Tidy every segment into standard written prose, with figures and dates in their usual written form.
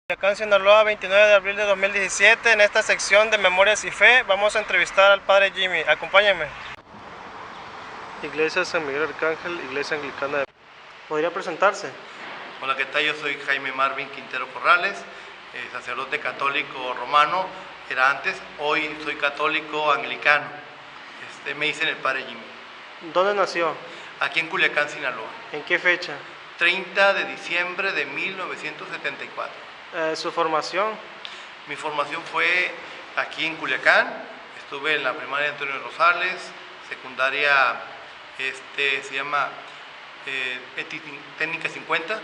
Acá en Sinaloa, 29 de abril de 2017, en esta sección de Memorias y Fe, vamos a entrevistar al Padre Jimmy. Acompáñenme. Iglesia San Miguel Arcángel, Iglesia Anglicana de... ¿Podría presentarse? Hola, ¿qué tal? Yo soy Jaime Marvin Quintero Corrales, sacerdote católico romano, era antes, hoy soy católico anglicano. Me dicen el Padre Jimmy. ¿Dónde nació? Aquí en Culiacán, Sinaloa. ¿En qué fecha? 30 de diciembre de 1974. ¿Su formación? Mi formación fue aquí en Culiacán, estuve en la primaria Antonio Rosales, secundaria se llama Técnica 50,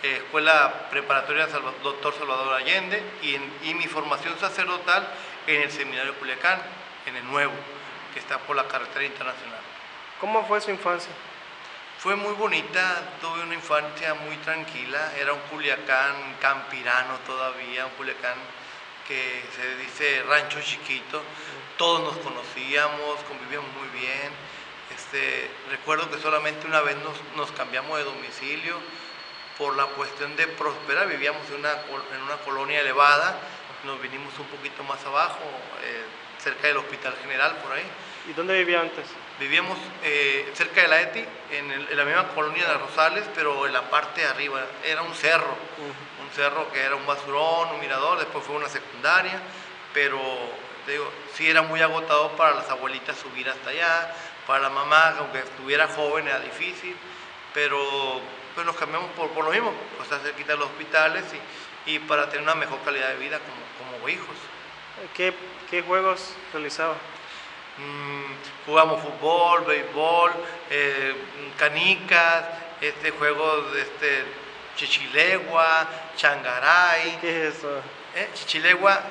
escuela preparatoria Dr. Salvador Allende y mi formación sacerdotal en el seminario Culiacán, en el nuevo, que está por la carretera internacional. ¿Cómo fue su infancia? Fue muy bonita, tuve una infancia muy tranquila, era un Culiacán campirano todavía, un Culiacán que se dice rancho chiquito, todos nos conocíamos, convivíamos muy bien. Recuerdo que solamente una vez nos cambiamos de domicilio por la cuestión de prosperar, vivíamos en una colonia elevada, nos vinimos un poquito más abajo, cerca del Hospital General, por ahí. ¿Y dónde vivía antes? Vivíamos cerca de la ETI, en la misma colonia de Rosales, pero en la parte de arriba, era un cerro, un cerro que era un basurón, un mirador, después fue una secundaria, pero digo, sí era muy agotador para las abuelitas subir hasta allá, para la mamá, aunque estuviera joven, era difícil, pero pues nos cambiamos por lo mismo, pues estar cerquita de los hospitales y para tener una mejor calidad de vida como hijos. ¿Qué juegos realizaba? Jugamos fútbol, béisbol, canicas, juegos chichilegua, changaray. ¿Qué es eso? Chichilegua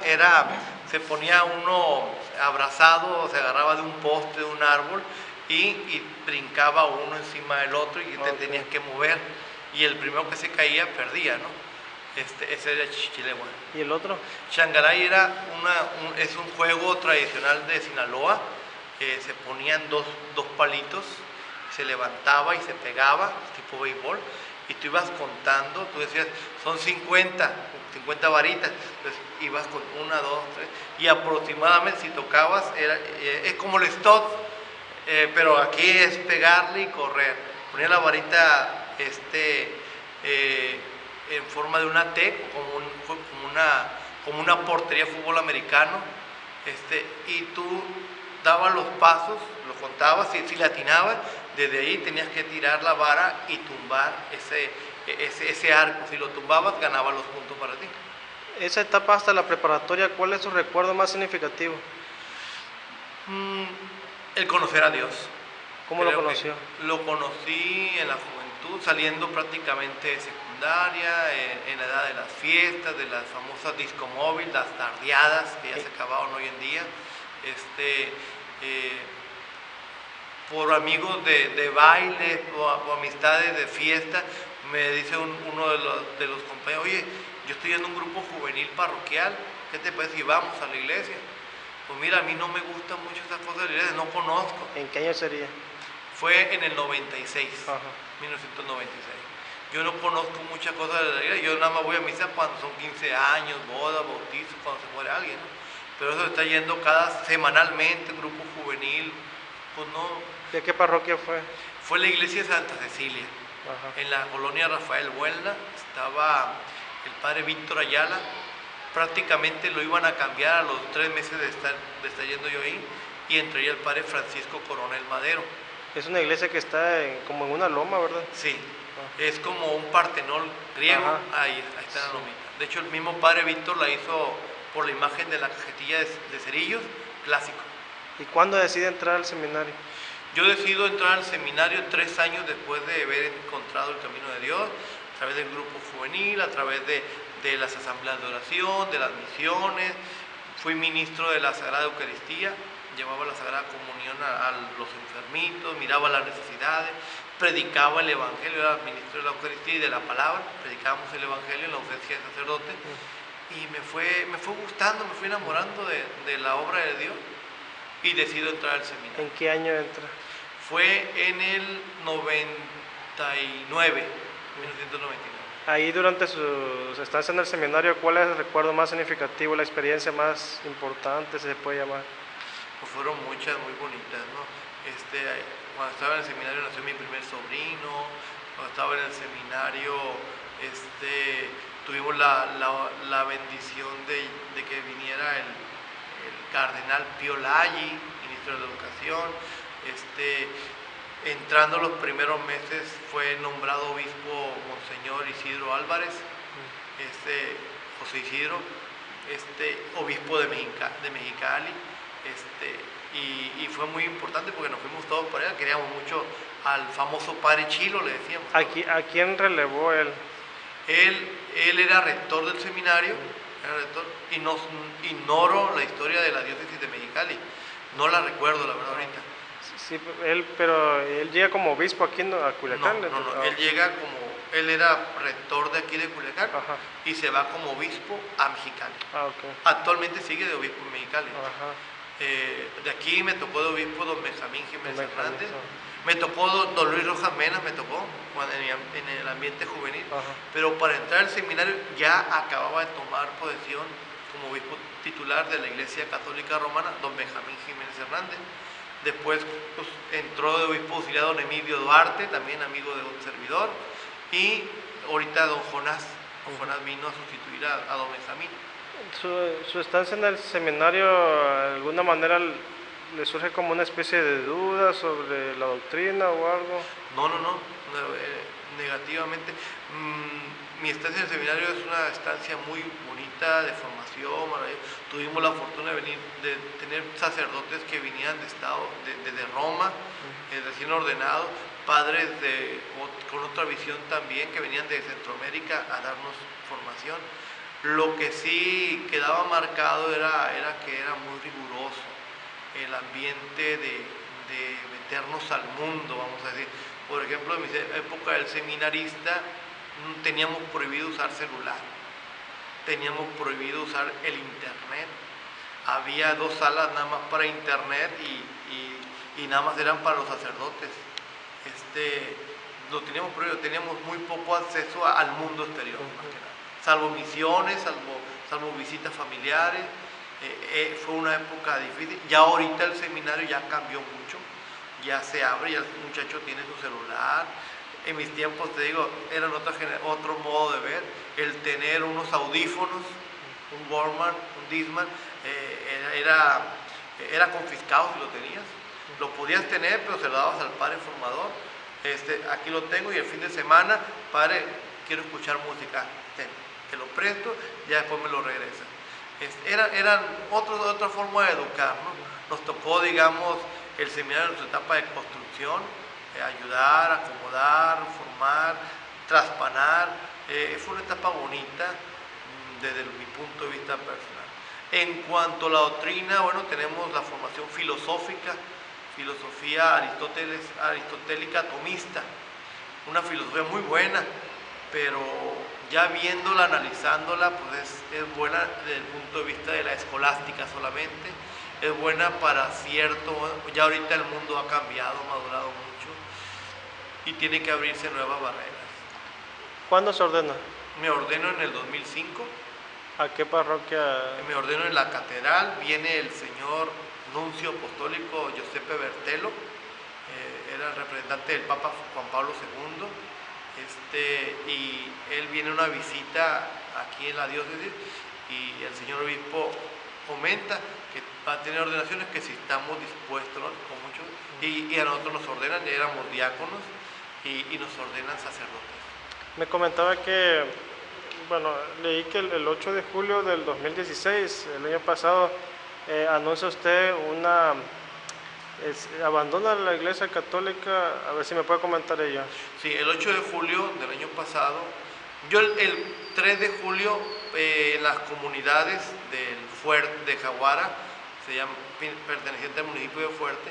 se ponía uno abrazado, se agarraba de un poste, de un árbol y brincaba uno encima del otro y te tenías que mover y el primero que se caía perdía, ¿no? Ese era Chichilegua. ¿Y el otro? Changaray es un juego tradicional de Sinaloa. Se ponían dos palitos, se levantaba y se pegaba, tipo béisbol, y tú ibas contando, tú decías, son 50 varitas, entonces ibas con 1, 2, 3, y aproximadamente si tocabas, es como el stop, pero aquí es pegarle y correr. Ponía la varita en forma de una T, como una portería de fútbol americano, y tú dabas los pasos, lo contabas, si le atinabas, desde ahí tenías que tirar la vara y tumbar ese arco. Si lo tumbabas, ganabas los puntos para ti. Esa etapa hasta la preparatoria, ¿cuál es su recuerdo más significativo? El conocer a Dios. ¿Cómo lo conoció? Lo conocí en la juventud, saliendo prácticamente de secundaria, en la edad de las fiestas, de las famosas disco móvil, las tardeadas que ya se acabaron hoy en día. Por amigos de baile o amistades de fiesta, me dice uno de los compañeros, oye, yo estoy en un grupo juvenil parroquial, ¿qué te parece si vamos a la iglesia? Pues mira, a mí no me gustan mucho esas cosas de la iglesia, no conozco. ¿En qué año sería? Fue en el 96, Ajá. 1996. Yo no conozco muchas cosas de la iglesia, yo nada más voy a misa cuando son 15 años, boda, bautizo, cuando se muere alguien, ¿no? Pero eso está yendo semanalmente, un grupo juvenil, pues no. ¿De qué parroquia fue? Fue la iglesia de Santa Cecilia. Ajá. En la colonia Rafael Buelna estaba el padre Víctor Ayala, prácticamente lo iban a cambiar a los 3 meses de estar yendo yo ahí, y entraría el padre Francisco Coronel Madero. Es una iglesia que está como en una loma, ¿verdad? Sí, es como un partenón griego, ahí está la lomita. De hecho, el mismo padre Víctor la hizo por la imagen de la cajetilla de cerillos, clásico. ¿Y cuándo decide entrar al seminario? Yo decido entrar al seminario 3 años después de haber encontrado el camino de Dios, a través del grupo juvenil, a través de las asambleas de oración, de las misiones. Fui ministro de la Sagrada Eucaristía, llevaba la Sagrada Comunión a los enfermitos, miraba las necesidades, predicaba el Evangelio, era ministro de la Eucaristía y de la Palabra, predicábamos el Evangelio en la oficina de sacerdote. Y me fue gustando, me fui enamorando de la obra de Dios y decido entrar al seminario. ¿En qué año entra? Fue en el 1999. Ahí durante su estancia en el seminario, ¿cuál es el recuerdo más significativo, la experiencia más importante, se puede llamar? Pues fueron muchas muy bonitas, ¿no? Cuando estaba en el seminario nació mi primer sobrino, cuando estaba en el seminario tuvimos la bendición de que viniera el cardenal Pio Laggi, ministro de la Educación. Entrando los primeros meses fue nombrado obispo Monseñor Isidro Álvarez, José Isidro, obispo de Mexicali. Y fue muy importante porque nos fuimos todos para allá, queríamos mucho al famoso padre Chilo, le decíamos. ¿A quién relevó él? Él era rector del seminario, y ignoro la historia de la diócesis de Mexicali, no la recuerdo la verdad ahorita. Sí, pero él llega como obispo aquí a Culiacán. No, él era rector de aquí de Culiacán. Ajá. Y se va como obispo a Mexicali. Okay. Actualmente sigue de obispo en Mexicali. Ajá. De aquí me tocó de obispo don Benjamín Jiménez Hernández. Me tocó don Luis Rojas Mena, en el ambiente juvenil. Ajá. Pero para entrar al seminario ya acababa de tomar posesión como obispo titular de la Iglesia Católica Romana, don Benjamín Jiménez Hernández. Después pues, entró de obispo auxiliar don Emilio Duarte, también amigo de un servidor. Y ahorita don Jonás vino a sustituir a don Benjamín. Su estancia en el seminario, de alguna manera, le surge como una especie de duda sobre la doctrina o algo? No, negativamente. Mi estancia en el seminario es una estancia muy bonita, de formación, tuvimos la fortuna de tener sacerdotes que venían desde Roma, recién ordenados, padres con otra visión también, que venían de Centroamérica a darnos formación. Lo que sí quedaba marcado era que era muy riguroso el ambiente de meternos al mundo, vamos a decir. Por ejemplo, en mi época del seminarista teníamos prohibido usar celular, teníamos prohibido usar el internet. Había 2 salas nada más para internet y nada más eran para los sacerdotes. Lo teníamos prohibido, teníamos muy poco acceso al mundo exterior, más que nada. Salvo misiones, salvo visitas familiares. Fue una época difícil. Ya ahorita el seminario ya cambió mucho, ya se abre, ya el muchacho tiene su celular. En mis tiempos, te digo, era otro modo de ver. El tener unos audífonos, un Walkman, un Discman, era confiscado si lo tenías. Lo podías tener, pero se lo dabas al padre formador. Aquí lo tengo y el fin de semana, padre, quiero escuchar música, te lo presto, ya después me lo regresan. Eran otra forma de educar, ¿no? Nos tocó, digamos, el seminario en su etapa de construcción, ayudar, acomodar, formar, traspanar. Fue una etapa bonita desde mi punto de vista personal. En cuanto a la doctrina, bueno, tenemos la formación filosófica, filosofía aristotélica tomista, una filosofía muy buena, pero ya viéndola, analizándola, pues es buena desde el punto de vista de la escolástica solamente, es buena para ya ahorita el mundo ha cambiado, madurado mucho y tiene que abrirse nuevas barreras. ¿Cuándo se ordena? Me ordeno en el 2005. ¿A qué parroquia? Me ordeno en la catedral, viene el señor nuncio apostólico Giuseppe Bertello, era el representante del Papa Juan Pablo II, y él viene a una visita aquí en la diócesis y el señor obispo comenta que va a tener ordenaciones, que si estamos dispuestos, ¿no? Con mucho, y a nosotros nos ordenan, ya éramos diáconos y nos ordenan sacerdotes. Me comentaba que, bueno, leí que el 8 de julio del 2016, el año pasado, anuncia usted abandona la Iglesia Católica. A ver si me puede comentar ella. Sí, el 8 de julio del año pasado, yo el 3 de julio en las comunidades del Fuerte de Jaguara, perteneciente al municipio de Fuerte,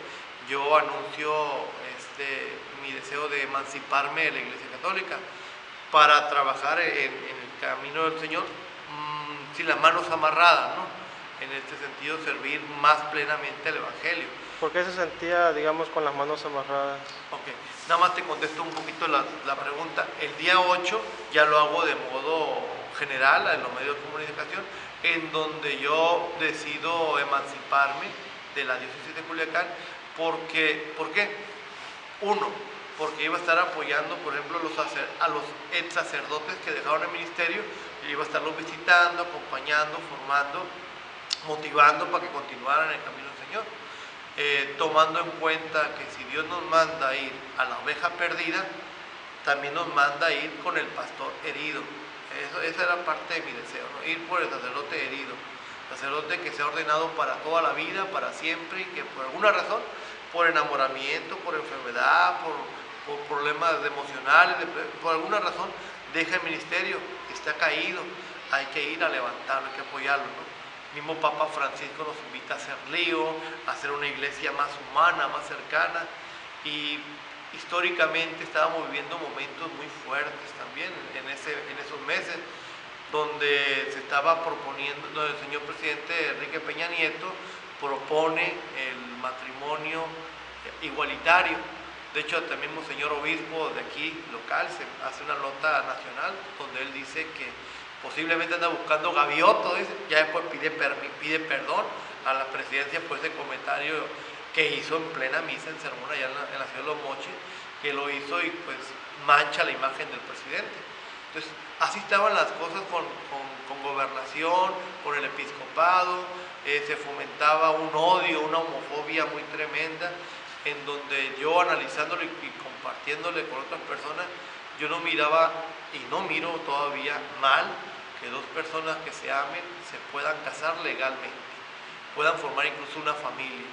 yo anuncio mi deseo de emanciparme de la Iglesia Católica para trabajar en el camino del Señor sin las manos amarradas, ¿no? en este sentido, servir más plenamente al Evangelio. ¿Por qué se sentía, digamos, con las manos amarradas? Ok, nada más te contesto un poquito la pregunta. El día 8 ya lo hago de modo general en los medios de comunicación, en donde yo decido emanciparme de la diócesis de Culiacán. ¿Por qué? Uno, porque iba a estar apoyando, por ejemplo, a los ex sacerdotes que dejaron el ministerio, y iba a estarlos visitando, acompañando, formando, motivando para que continuaran en el camino del Señor. Tomando en cuenta que si Dios nos manda a ir a la oveja perdida, también nos manda a ir con el pastor herido. Esa era parte de mi deseo, ¿no? Ir por el sacerdote herido, sacerdote que se ha ordenado para toda la vida, para siempre, y que por alguna razón, por enamoramiento, por enfermedad, por problemas emocionales, por alguna razón, deja el ministerio, está caído, hay que ir a levantarlo, hay que apoyarlo, ¿no? Mismo Papa Francisco nos invita a hacer lío, a hacer una iglesia más humana, más cercana, y históricamente estábamos viviendo momentos muy fuertes también en esos meses, donde se estaba proponiendo, donde el señor presidente Enrique Peña Nieto propone el matrimonio igualitario. De hecho, hasta el mismo señor obispo de aquí, local, se hace una nota nacional donde él dice que posiblemente anda buscando gavioto, dice, ya después pide perdón a la presidencia por ese comentario que hizo en plena misa en sermón allá en la ciudad de Los Mochis, que lo hizo y pues mancha la imagen del presidente. Entonces, así estaban las cosas con gobernación, con el episcopado, se fomentaba un odio, una homofobia muy tremenda, en donde yo analizándolo y compartiéndole con otras personas, yo no miraba y no miro todavía mal que dos personas que se amen se puedan casar legalmente, puedan formar incluso una familia.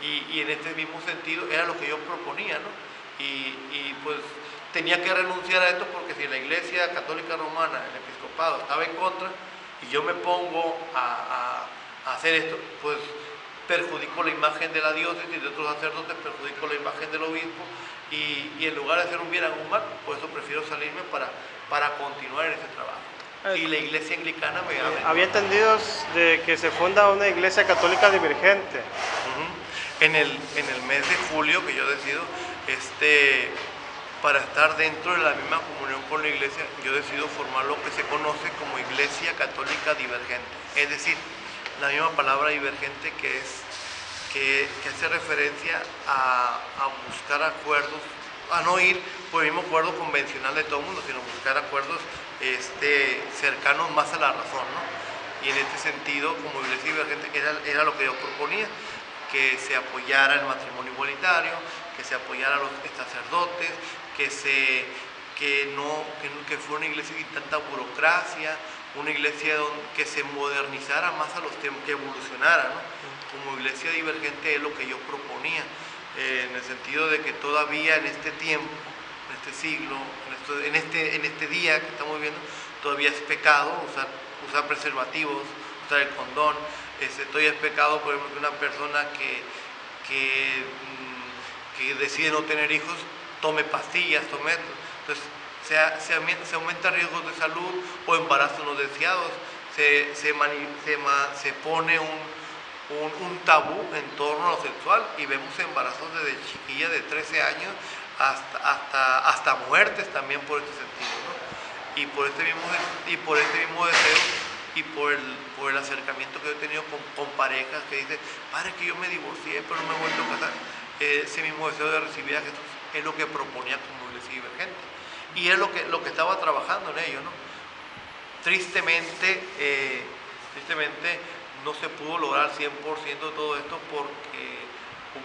Y en este mismo sentido era lo que yo proponía, ¿no? Y pues tenía que renunciar a esto, porque si la Iglesia Católica Romana, el episcopado, estaba en contra y yo me pongo a hacer esto, pues perjudico la imagen de la diócesis, de otros sacerdotes, perjudico la imagen del obispo, y en lugar de hacer un bien a un mal, por eso prefiero salirme para continuar en ese trabajo. Y la iglesia anglicana me abre. Había entendido de que se funda una iglesia católica divergente. En el mes de julio, que yo decido, para estar dentro de la misma comunión con la iglesia, yo decido formar lo que se conoce como Iglesia Católica Divergente. Es decir, la misma palabra divergente que hace referencia a buscar acuerdos, a no ir por el mismo acuerdo convencional de todo el mundo, sino buscar acuerdos cercanos más a la razón, ¿no? Y en este sentido, como Iglesia Divergente, era lo que yo proponía, que se apoyara el matrimonio igualitario, que se apoyara a los sacerdotes, que fuera una iglesia sin tanta burocracia, una iglesia que se modernizara más a los tiempos, que evolucionara, ¿no? Como iglesia divergente es lo que yo proponía, en el sentido de que todavía en este tiempo, en este siglo, en este día que estamos viviendo, todavía es pecado usar preservativos, usar el condón. Todavía es pecado, por ejemplo, que una persona que decide no tener hijos tome pastillas, tome esto. Entonces, se aumenta riesgos de salud o embarazos no deseados, se pone un tabú en torno a lo sexual, y vemos embarazos desde chiquillas de 13 años hasta muertes también por este sentido, ¿no? Y por este mismo deseo y por el acercamiento que yo he tenido con parejas que dicen, padre, que yo me divorcié pero no me he vuelto a casar, ese mismo deseo de recibir a Jesús es lo que proponía como iglesia divergente, y es lo que estaba trabajando en ello, ¿no? Tristemente no se pudo lograr 100% todo esto, porque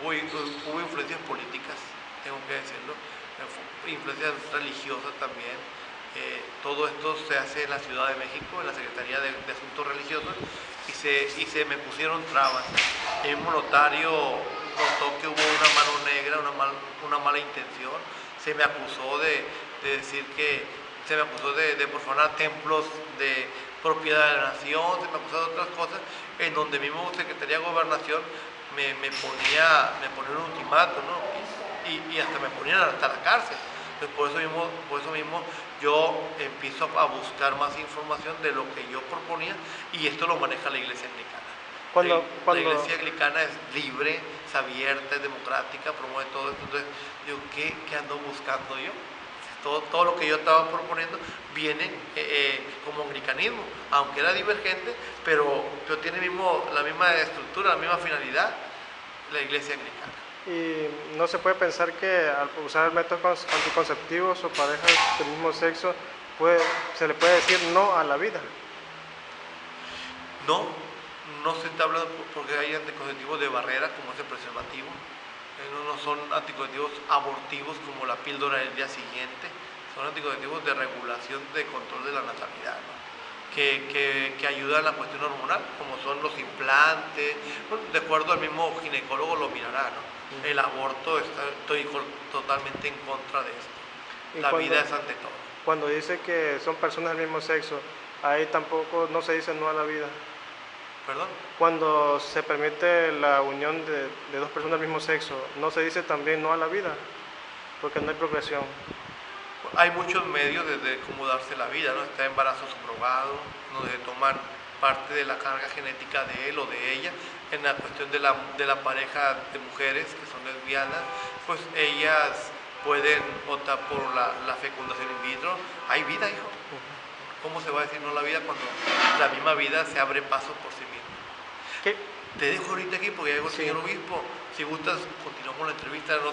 hubo influencias políticas, tengo que decirlo, influencias religiosas también. Todo esto se hace en la Ciudad de México, en la Secretaría de Asuntos Religiosos, y se me pusieron trabas. El mismo notario notó que hubo una mano negra, una mala intención. Se me acusó de profanar templos de propiedad de la nación, se me acusó de otras cosas, en donde mismo Secretaría de Gobernación me ponía un ultimato, ¿no? Y hasta me ponían hasta la cárcel. Entonces, por eso mismo yo empiezo a buscar más información de lo que yo proponía y esto lo maneja la Iglesia Anglicana. La Iglesia Anglicana es libre, es abierta, es democrática, promueve todo esto. Entonces, digo, ¿qué ando buscando yo? Todo lo que yo estaba proponiendo viene como anglicanismo, aunque era divergente, pero tiene la misma estructura, la misma finalidad, la Iglesia Anglicana. Y no se puede pensar que al usar métodos anticonceptivos o parejas del mismo sexo se le puede decir no a la vida. No se está hablando porque hay anticonceptivos de barrera como es el preservativo. No son anticonceptivos abortivos como la píldora del día siguiente, son anticonceptivos de regulación de control de la natalidad, ¿no? que ayudan a la cuestión hormonal, como son los implantes. Bueno, de acuerdo al mismo ginecólogo lo mirará, ¿no? El aborto, estoy totalmente en contra de esto. La vida es ante todo. Cuando dice que son personas del mismo sexo, ahí tampoco no se dice no a la vida. ¿Perdón? Cuando se permite la unión de dos personas del mismo sexo, no se dice también no a la vida, porque no hay procreación. Hay muchos medios de cómo darse la vida, ¿no? Está embarazo subrogado, donde toman parte de la carga genética de él o de ella. En la cuestión de la pareja de mujeres que son lesbianas, pues ellas pueden optar por la fecundación in vitro. Hay vida, hijo. ¿Cómo se va a decir no a la vida cuando la misma vida se abre paso por sí misma? ¿Qué? Te dejo ahorita aquí porque ya llegó el señor obispo. Si gustas, continuamos la entrevista en otro